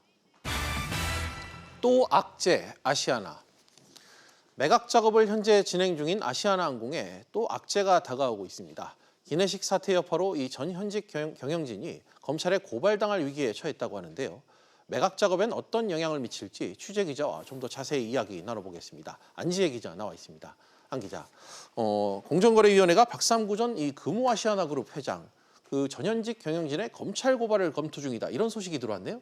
또 악재 아시아나. 매각 작업을 현재 진행 중인 아시아나항공에 또 악재가 다가오고 있습니다. 기내식 사태 여파로 이 전 현직 경영진이 검찰에 고발당할 위기에 처했다고 하는데요. 매각 작업엔 어떤 영향을 미칠지 취재 기자와 좀 더 자세히 이야기 나눠보겠습니다. 안지혜 기자 나와 있습니다. 안 기자, 공정거래위원회가 박삼구 전 이 금호아시아나그룹 회장 그 전현직 경영진의 검찰 고발을 검토 중이다. 이런 소식이 들어왔네요.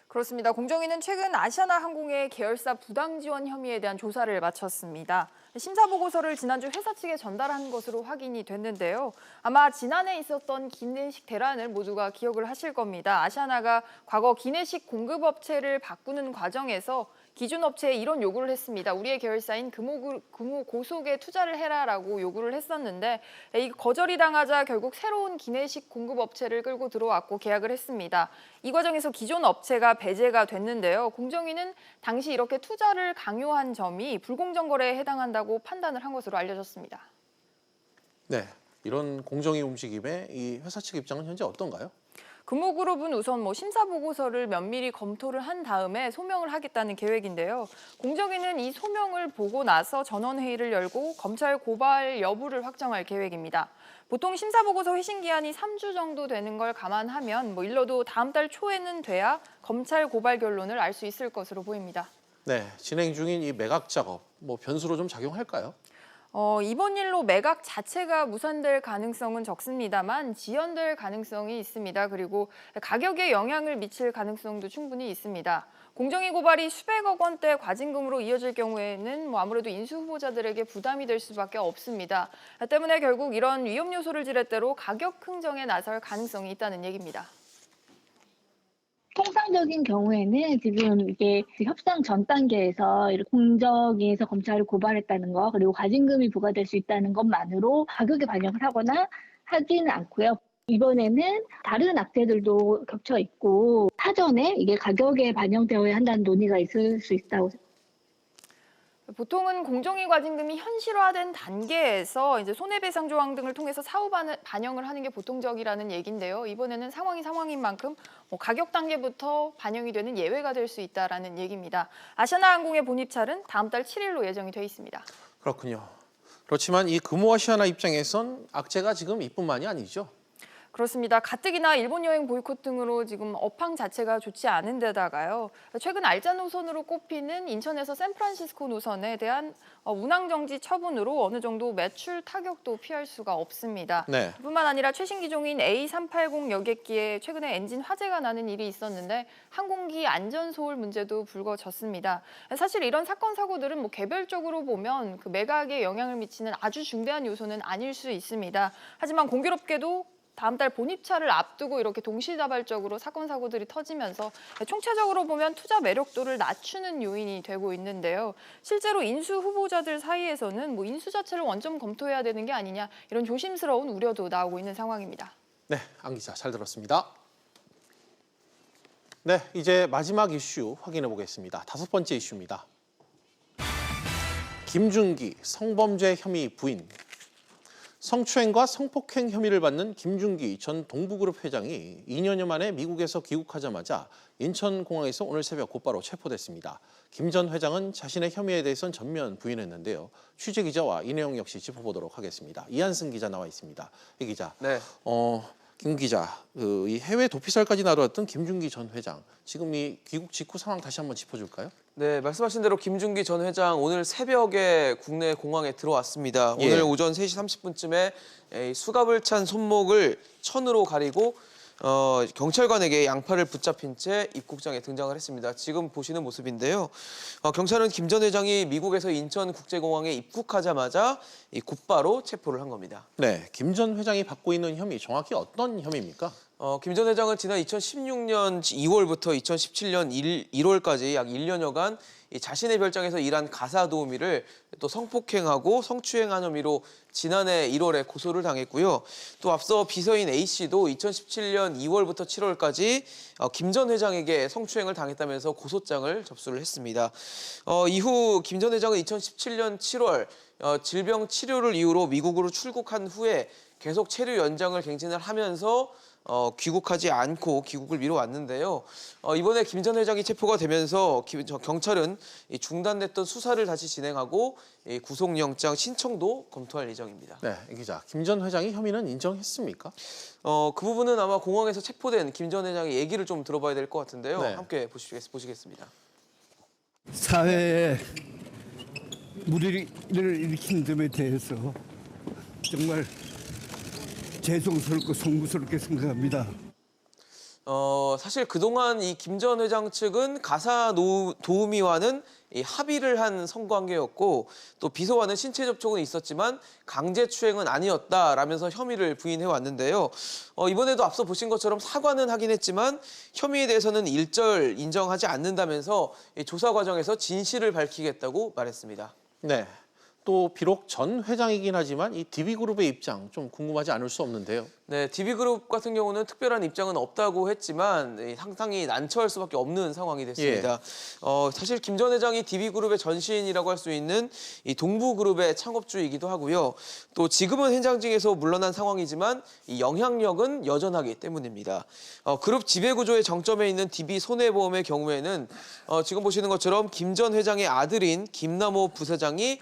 그렇습니다. 공정위는 최근 아시아나항공의 계열사 부당 지원 혐의에 대한 조사를 마쳤습니다. 심사 보고서를 지난주 회사 측에 전달한 것으로 확인이 됐는데요. 아마 지난해 있었던 기내식 대란을 모두가 기억을 하실 겁니다. 아시아나가 과거 기내식 공급업체를 바꾸는 과정에서 기존 업체에 이런 요구를 했습니다. 우리의 계열사인 금호 고속에 투자를 해라라고 요구를 했었는데 거절이 당하자 결국 새로운 기내식 공급업체를 끌고 들어왔고 계약을 했습니다. 이 과정에서 기존 업체가 배제가 됐는데요. 공정위는 당시 이렇게 투자를 강요한 점이 불공정 거래에 해당한다고 판단을 한 것으로 알려졌습니다. 네, 이런 공정위 움직임에 이 회사 측 입장은 현재 어떤가요? 금호그룹은 우선 심사 보고서를 면밀히 검토를 한 다음에 소명을 하겠다는 계획인데요. 공정위는 이 소명을 보고 나서 전원회의를 열고 검찰 고발 여부를 확정할 계획입니다. 보통 심사 보고서 회신 기한이 3주 정도 되는 걸 감안하면 일러도 다음 달 초에는 돼야 검찰 고발 결론을 알 수 있을 것으로 보입니다. 네, 진행 중인 이 매각 작업, 변수로 좀 작용할까요? 이번 일로 매각 자체가 무산될 가능성은 적습니다만 지연될 가능성이 있습니다. 그리고 가격에 영향을 미칠 가능성도 충분히 있습니다. 공정위 고발이 수백억 원대 과징금으로 이어질 경우에는 아무래도 인수 후보자들에게 부담이 될 수밖에 없습니다. 때문에 결국 이런 위험 요소를 지렛대로 가격 흥정에 나설 가능성이 있다는 얘기입니다. 통상적인 경우에는 지금 이게 협상 전 단계에서 공정위에서 검찰을 고발했다는 거, 그리고 과징금이 부과될 수 있다는 것만으로 가격에 반영을 하거나 하지는 않고요. 이번에는 다른 악재들도 겹쳐 있고 사전에 이게 가격에 반영되어야 한다는 논의가 있을 수 있다고 생각합니다. 보통은 공정위 과징금이 현실화된 단계에서 이제 손해배상 조항 등을 통해서 사후 반영을 하는 게 보통적이라는 얘기인데요. 이번에는 상황이 상황인 만큼 가격 단계부터 반영이 되는 예외가 될 수 있다라는 얘기입니다. 아시아나항공의 본입찰은 다음 달 7일로 예정이 돼 있습니다. 그렇군요. 그렇지만 이 금호아시아나 입장에선 악재가 지금 이뿐만이 아니죠. 그렇습니다. 가뜩이나 일본 여행 보이콧 등으로 지금 업황 자체가 좋지 않은 데다가요. 최근 알짜 노선으로 꼽히는 인천에서 샌프란시스코 노선에 대한 운항 정지 처분으로 어느 정도 매출 타격도 피할 수가 없습니다. 네. 뿐만 아니라 최신 기종인 A380 여객기에 최근에 엔진 화재가 나는 일이 있었는데 항공기 안전 소홀 문제도 불거졌습니다. 사실 이런 사건 사고들은 개별적으로 보면 그 매각에 영향을 미치는 아주 중대한 요소는 아닐 수 있습니다. 하지만 공교롭게도 다음 달 본입찰을 앞두고 이렇게 동시다발적으로 사건 사고들이 터지면서 총체적으로 보면 투자 매력도를 낮추는 요인이 되고 있는데요. 실제로 인수 후보자들 사이에서는 인수 자체를 원점 검토해야 되는 게 아니냐 이런 조심스러운 우려도 나오고 있는 상황입니다. 네, 안 기자 잘 들었습니다. 네, 이제 마지막 이슈 확인해 보겠습니다. 5번째 이슈입니다. 김준기 성범죄 혐의 부인. 성추행과 성폭행 혐의를 받는 김준기 전 동부그룹 회장이 2년여 만에 미국에서 귀국하자마자 인천공항에서 오늘 새벽 곧바로 체포됐습니다. 김 전 회장은 자신의 혐의에 대해서는 전면 부인했는데요. 취재 기자와 이 내용 역시 짚어보도록 하겠습니다. 이한승 기자 나와 있습니다. 이 기자, 네. 김 기자, 이 해외 도피설까지 나돌았던 김준기 전 회장, 지금 이 귀국 직후 상황 다시 한번 짚어줄까요? 네, 말씀하신 대로 김준기 전 회장 오늘 새벽에 국내 공항에 들어왔습니다. 예. 오늘 오전 3시 30분쯤에 수갑을 찬 손목을 천으로 가리고 경찰관에게 양팔을 붙잡힌 채 입국장에 등장을 했습니다. 지금 보시는 모습인데요. 경찰은 김 전 회장이 미국에서 인천국제공항에 입국하자마자 곧바로 체포를 한 겁니다. 네, 김 전 회장이 받고 있는 혐의 정확히 어떤 혐의입니까? 김 전 회장은 지난 2016년 2월부터 2017년 1월까지 약 1년여간 자신의 별장에서 일한 가사 도우미를 또 성폭행하고 성추행한 혐의로 지난해 1월에 고소를 당했고요. 또 앞서 비서인 A씨도 2017년 2월부터 7월까지 김 전 회장에게 성추행을 당했다면서 고소장을 접수를 했습니다. 이후 김 전 회장은 2017년 7월 질병 치료를 이유로 미국으로 출국한 후에 계속 체류 연장을 갱신을 하면서 귀국하지 않고 귀국을 미뤄왔는데요. 이번에 김 전 회장이 체포가 되면서 경찰은 중단됐던 수사를 다시 진행하고 구속영장 신청도 검토할 예정입니다. 네, 이 기자, 김 전 회장이 혐의는 인정했습니까? 그 부분은 아마 공항에서 체포된 김 전 회장의 얘기를 좀 들어봐야 될 것 같은데요. 네. 함께 보시겠습니다. 사회에 무리를 일으킨 점에 대해서 정말 죄송스럽고 송구스럽게 생각합니다. 사실 그동안 이 김 전 회장 측은 가사 도우미와는 합의를 한 성관계였고 또 비서와는 신체 접촉은 있었지만 강제추행은 아니었다라면서 혐의를 부인해 왔는데요. 이번에도 앞서 보신 것처럼 사과는 하긴 했지만 혐의에 대해서는 일절 인정하지 않는다면서 조사 과정에서 진실을 밝히겠다고 말했습니다. 네. 또 비록 전 회장이긴 하지만 이 DB그룹의 입장 좀 궁금하지 않을 수 없는데요. 네, DB그룹 같은 경우는 특별한 입장은 없다고 했지만 상당히 난처할 수밖에 없는 상황이 됐습니다. 사실 김 전 회장이 DB그룹의 전신이라고 할 수 있는 이 동부그룹의 창업주이기도 하고요. 또 지금은 현장직에서 물러난 상황이지만 이 영향력은 여전하기 때문입니다. 그룹 지배구조의 정점에 있는 DB손해보험의 경우에는 지금 보시는 것처럼 김 전 회장의 아들인 김남호 부사장이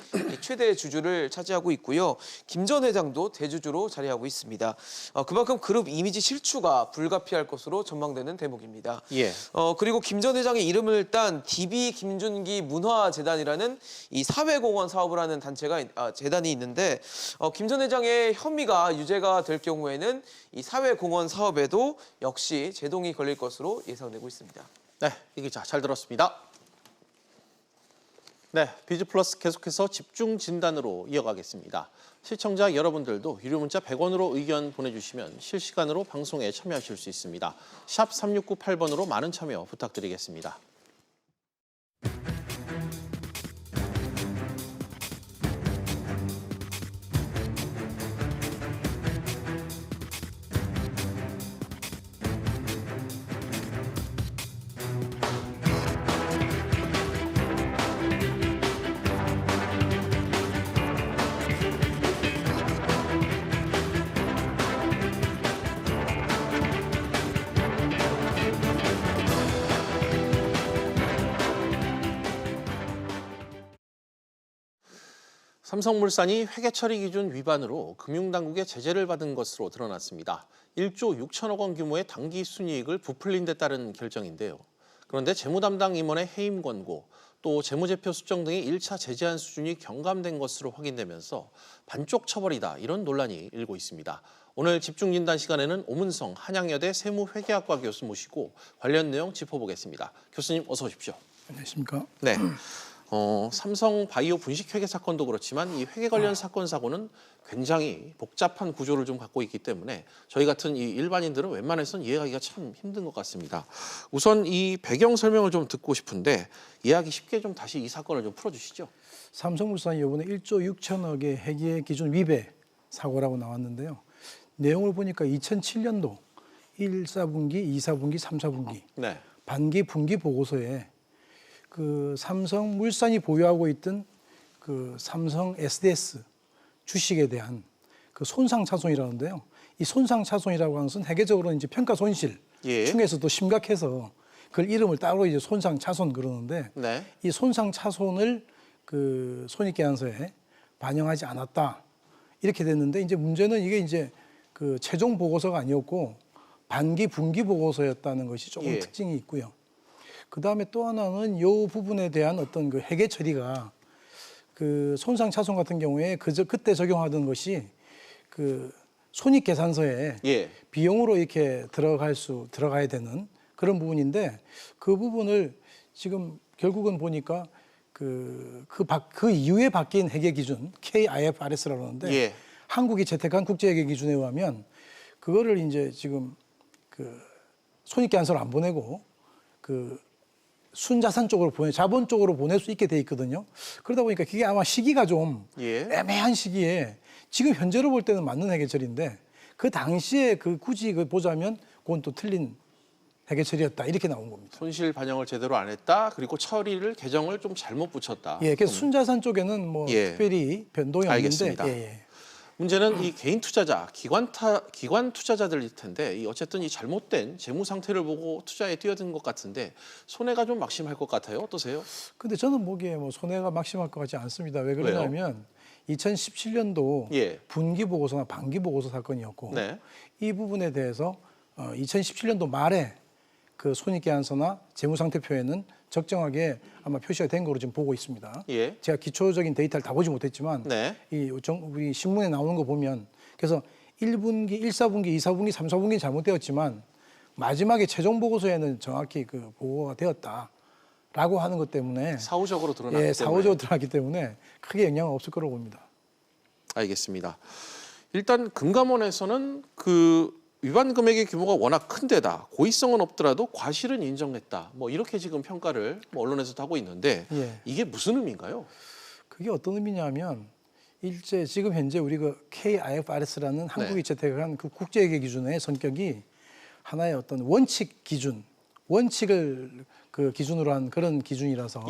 최대 주주를 차지하고 있고요. 김 전 회장도 대주주로 자리하고 있습니다. 그만큼 그룹 이미지 실추가 불가피할 것으로 전망되는 대목입니다. 예. 그리고 김 전 회장의 이름을 딴 DB 김준기 문화재단이라는 이 사회공헌 사업을 하는 재단이 있는데 김 전 회장의 혐의가 유죄가 될 경우에는 이 사회공헌 사업에도 역시 제동이 걸릴 것으로 예상되고 있습니다. 네, 이 기자 잘 들었습니다. 네, 비즈플러스 계속해서 집중 진단으로 이어가겠습니다. 시청자 여러분들도 유료 문자 100원으로 의견 보내주시면 실시간으로 방송에 참여하실 수 있습니다. 샵 3698번으로 많은 참여 부탁드리겠습니다. 삼성물산이 회계처리 기준 위반으로 금융당국의 제재를 받은 것으로 드러났습니다. 1조 6천억 원 규모의 당기 순이익을 부풀린 데 따른 결정인데요. 그런데 재무담당 임원의 해임 권고, 또 재무제표 수정 등의 1차 제재안 수준이 경감된 것으로 확인되면서 반쪽 처벌이다, 이런 논란이 일고 있습니다. 오늘 집중진단 시간에는 오문성 한양여대 세무회계학과 교수 모시고 관련 내용 짚어보겠습니다. 교수님 어서 오십시오. 안녕하십니까? 네. 삼성 바이오 분식 회계 사건도 그렇지만 이 회계 관련 사건 사고는 굉장히 복잡한 구조를 좀 갖고 있기 때문에 저희 같은 이 일반인들은 웬만해서는 이해하기가 참 힘든 것 같습니다. 우선 이 배경 설명을 좀 듣고 싶은데 이해하기 쉽게 좀 다시 이 사건을 좀 풀어주시죠. 삼성물산이 이번에 1조 6천억의 회계 기준 위배 사고라고 나왔는데요. 내용을 보니까 2007년도 1, 4분기, 2, 4분기, 3, 4분기 네. 반기, 분기 보고서에 그 삼성물산이 보유하고 있던 그 삼성 SDS 주식에 대한 그 손상차손이라는데요. 이 손상차손이라고 하는 것은 회계적으로 이제 평가 손실 중에서도 심각해서 그걸 이름을 따로 이제 손상차손 그러는데 네. 이 손상차손을 그 손익계산서에 반영하지 않았다 이렇게 됐는데 이제 문제는 이게 이제 그 최종 보고서가 아니었고 반기, 분기 보고서였다는 것이 조금 특징이 있고요. 그 다음에 또 하나는 이 부분에 대한 어떤 그 회계 처리가 그 손상차손 같은 경우에 그때 적용하던 것이 그 손익계산서에 비용으로 이렇게 들어가야 되는 그런 부분인데 그 부분을 지금 결국은 보니까 그 이후에 바뀐 회계 기준 KIFRS라고 하는데 한국이 채택한 국제회계 기준에 의하면 그거를 이제 지금 그 손익계산서를 안 보내고 그 순자산 쪽으로 자본 쪽으로 보낼 수 있게 돼 있거든요. 그러다 보니까 그게 아마 시기가 좀 애매한 시기에 지금 현재로 볼 때는 맞는 회계처리인데 그 당시에 굳이 보자면 그건 또 틀린 회계처리였다 이렇게 나온 겁니다. 손실 반영을 제대로 안 했다. 그리고 처리를 개정을 좀 잘못 붙였다. 그래서 순자산 쪽에는 뭐 특별히 변동이 알겠습니다. 없는데. 문제는 이 개인 투자자, 기관 투자자들일 텐데 어쨌든 이 잘못된 재무 상태를 보고 투자에 뛰어든 것 같은데 손해가 좀 막심할 것 같아요. 어떠세요? 근데 저는 보기에 뭐 손해가 막심할 것 같지 않습니다. 왜 그러냐면 2017년도 분기 보고서나 반기 보고서 사건이었고 이 부분에 대해서 2017년도 말에 그 손익계산서나 재무상태표에는 적정하게 아마 표시가 된 거로 지금 보고 있습니다. 제가 기초적인 데이터를 다 보지 못했지만 우리 신문에 나오는 거 보면 그래서 1분기, 1, 4분기, 2, 4분기, 3, 4분기는 잘못되었지만 마지막에 최종 보고서에는 정확히 그 보고가 되었다라고 하는 것 때문에 사후적으로 드러났기 때문에 사후적으로 드러났기 때문에 크게 영향은 없을 거라고 봅니다. 알겠습니다. 일단 금감원에서는 그 위반 금액의 규모가 워낙 큰 데다 고의성은 없더라도 과실은 인정했다. 뭐 이렇게 지금 평가를 언론에서도 하고 있는데 이게 무슨 의미인가요? 그게 어떤 의미냐면 지금 현재 우리 그 KIFRS라는 한국이 채택한 그 국제회계 기준의 성격이 하나의 어떤 원칙을 그 기준으로 한 그런 기준이라서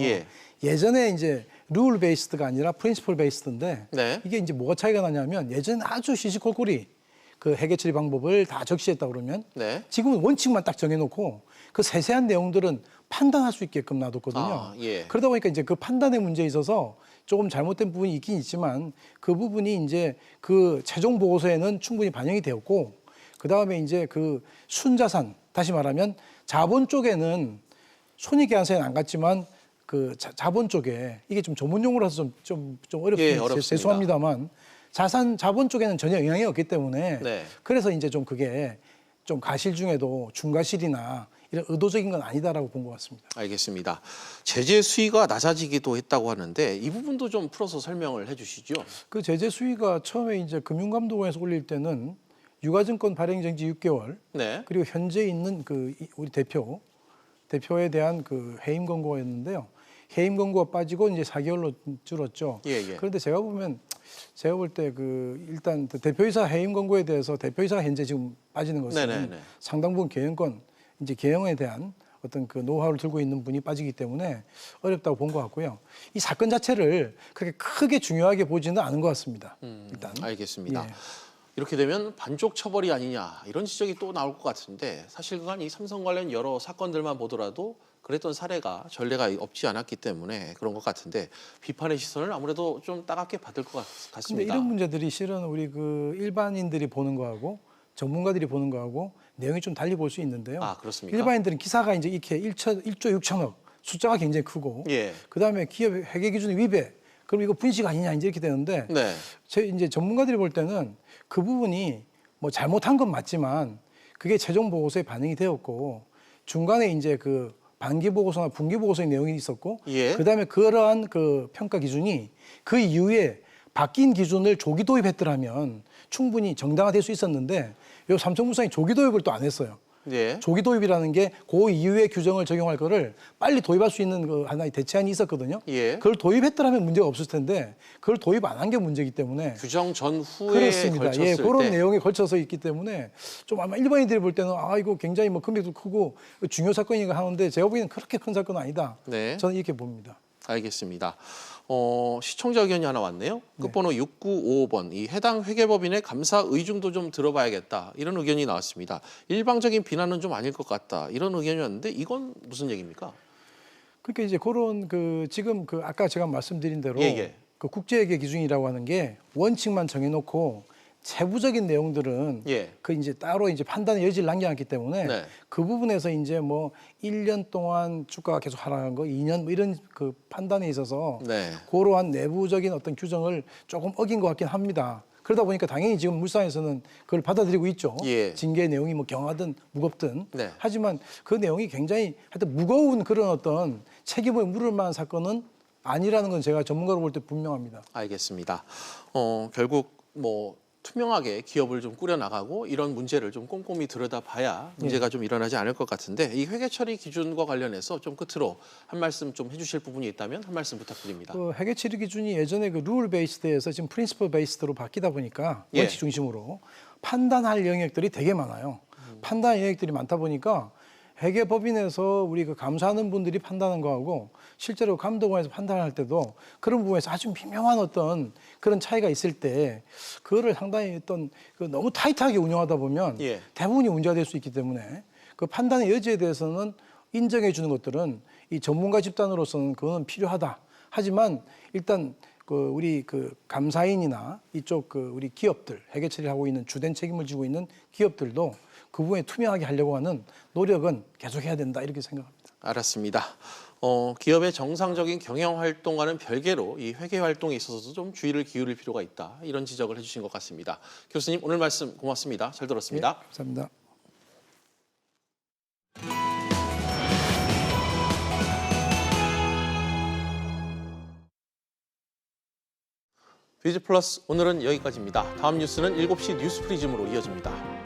예전에 이제 룰 베이스드가 아니라 프린시플 베이스드인데 이게 이제 뭐가 차이가 나냐면 예전에 아주 시시콜콜이 그 회계 처리 방법을 다 적시했다 그러면 지금은 원칙만 딱 정해놓고 그 세세한 내용들은 판단할 수 있게끔 놔뒀거든요. 그러다 보니까 이제 그 판단의 문제에 있어서 조금 잘못된 부분이 있긴 있지만 그 부분이 이제 그 최종 보고서에는 충분히 반영이 되었고 그다음에 이제 그 순자산 다시 말하면 자본 쪽에는 손익계산서에는 안 갔지만 그 자본 쪽에 이게 좀 전문 용어라서 좀 어렵습니다. 예, 어렵습니다. 죄송합니다만 자본 쪽에는 전혀 영향이 없기 때문에 네. 그래서 이제 좀 그게 좀 가실 중에도 중과실이나 이런 의도적인 건 아니다라고 본 것 같습니다. 알겠습니다. 제재 수위가 낮아지기도 했다고 하는데 이 부분도 좀 풀어서 설명을 해주시죠. 그 제재 수위가 처음에 이제 금융감독원에서 올릴 때는 유가증권 발행 정지 6개월 네. 그리고 현재 있는 그 우리 대표에 대한 그 해임 권고였는데요. 해임 권고가 빠지고 이제 4개월로 줄었죠. 예, 예. 그런데 제가 볼 때 그 일단 대표이사 해임 권고에 대해서 대표이사가 현재 지금 빠지는 것은 네네네. 상당 부분 이제 개혁에 대한 어떤 그 노하우를 들고 있는 분이 빠지기 때문에 어렵다고 본 것 같고요. 이 사건 자체를 그렇게 크게 중요하게 보지는 않은 것 같습니다. 일단. 알겠습니다. 예. 이렇게 되면 반쪽 처벌이 아니냐 이런 지적이 또 나올 것 같은데 사실 그간 이 삼성 관련 여러 사건들만 보더라도 그랬던 사례가 전례가 없지 않았기 때문에 그런 것 같은데 비판의 시선을 아무래도 좀 따갑게 받을 것 근데 같습니다. 이런 문제들이 실은 우리 그 일반인들이 보는 거하고 전문가들이 보는 거하고 내용이 좀 달리 볼 수 있는데요. 아, 그렇습니까? 일반인들은 기사가 이제 이렇게 1조 6천억 숫자가 굉장히 크고 예. 그다음에 기업 회계 기준 위배 그럼 이거 분식 아니냐 이제 이렇게 되는데 네. 이제 전문가들이 볼 때는 그 부분이 뭐 잘못한 건 맞지만 그게 최종 보고서에 반영이 되었고 중간에 이제 그 반기 보고서나 분기 보고서의 내용이 있었고 예. 그다음에 그러한 그 평가 기준이 그 이후에 바뀐 기준을 조기 도입했더라면 충분히 정당화될 수 있었는데 요 삼성물산이 조기 도입을 또 안 했어요. 예. 조기 도입이라는 게 그 이후에 규정을 적용할 거를 빨리 도입할 수 있는 그 하나의 대체안이 있었거든요. 예. 그걸 도입했더라면 문제가 없을 텐데 그걸 도입 안 한 게 문제이기 때문에 규정 전후에 그렇습니다. 걸쳤을 예, 그런 때 내용에 걸쳐서 있기 때문에 좀 아마 일반인들이 볼 때는 아 이거 굉장히 뭐 금액도 크고 중요 사건인가 하는데 제가 보기에는 그렇게 큰 사건은 아니다. 네. 저는 이렇게 봅니다. 알겠습니다. 시청자 의견이 하나 왔네요. 끝번호 6955번. 이 해당 회계법인의 감사 의중도 좀 들어봐야겠다. 이런 의견이 나왔습니다. 일방적인 비난은 좀 아닐 것 같다. 이런 의견이었는데 이건 무슨 얘기입니까? 그러니까 이제 그런 그 지금 그 아까 제가 말씀드린 대로 예. 그 국제회계 기준이라고 하는 게 원칙만 정해놓고 세부적인 내용들은 예. 그 이제 따로 이제 판단의 여지를 남겨놨기 때문에 네. 그 부분에서 이제 뭐 1년 동안 주가가 계속 하락한 거, 2년 뭐 이런 그 판단에 있어서 네. 그러한 내부적인 어떤 규정을 조금 어긴 것 같긴 합니다. 그러다 보니까 당연히 지금 물산에서는 그걸 받아들이고 있죠. 예. 징계 내용이 뭐 경하든 무겁든. 네. 하지만 그 내용이 굉장히 하여튼 무거운 그런 어떤 책임을 물을 만한 사건은 아니라는 건 제가 전문가로 볼 때 분명합니다. 알겠습니다. 결국 뭐 투명하게 기업을 좀 꾸려나가고 이런 문제를 좀 꼼꼼히 들여다봐야 문제가 좀 일어나지 않을 것 같은데 이 회계 처리 기준과 관련해서 좀 끝으로 한 말씀 좀 해주실 부분이 있다면 한 말씀 부탁드립니다. 그 회계 처리 기준이 예전에 그 룰 베이스드에서 지금 프린시플 베이스드로 바뀌다 보니까 예. 원칙 중심으로 판단할 영역들이 되게 많아요. 판단 영역들이 많다 보니까 회계법인에서 우리 그 감사하는 분들이 판단하는 거하고 실제로 감독원에서 판단할 때도 그런 부분에서 아주 미묘한 어떤 그런 차이가 있을 때 그거를 상당히 어떤 그 너무 타이트하게 운영하다 보면 예. 대부분이 문제가 될 수 있기 때문에 그 판단의 여지에 대해서는 인정해 주는 것들은 이 전문가 집단으로서는 그거는 필요하다. 하지만 일단 그 우리 그 감사인이나 이쪽 그 우리 기업들 회계 처리를 하고 있는 주된 책임을 지고 있는 기업들도 그 부분에 투명하게 하려고 하는 노력은 계속해야 된다 이렇게 생각합니다. 알았습니다. 기업의 정상적인 경영 활동과는 별개로 이 회계 활동에 있어서도 좀 주의를 기울일 필요가 있다. 이런 지적을 해주신 것 같습니다. 교수님 오늘 말씀 고맙습니다. 잘 들었습니다. 네, 감사합니다. 비즈 플러스 오늘은 여기까지입니다. 다음 뉴스는 7시 뉴스 프리즘으로 이어집니다.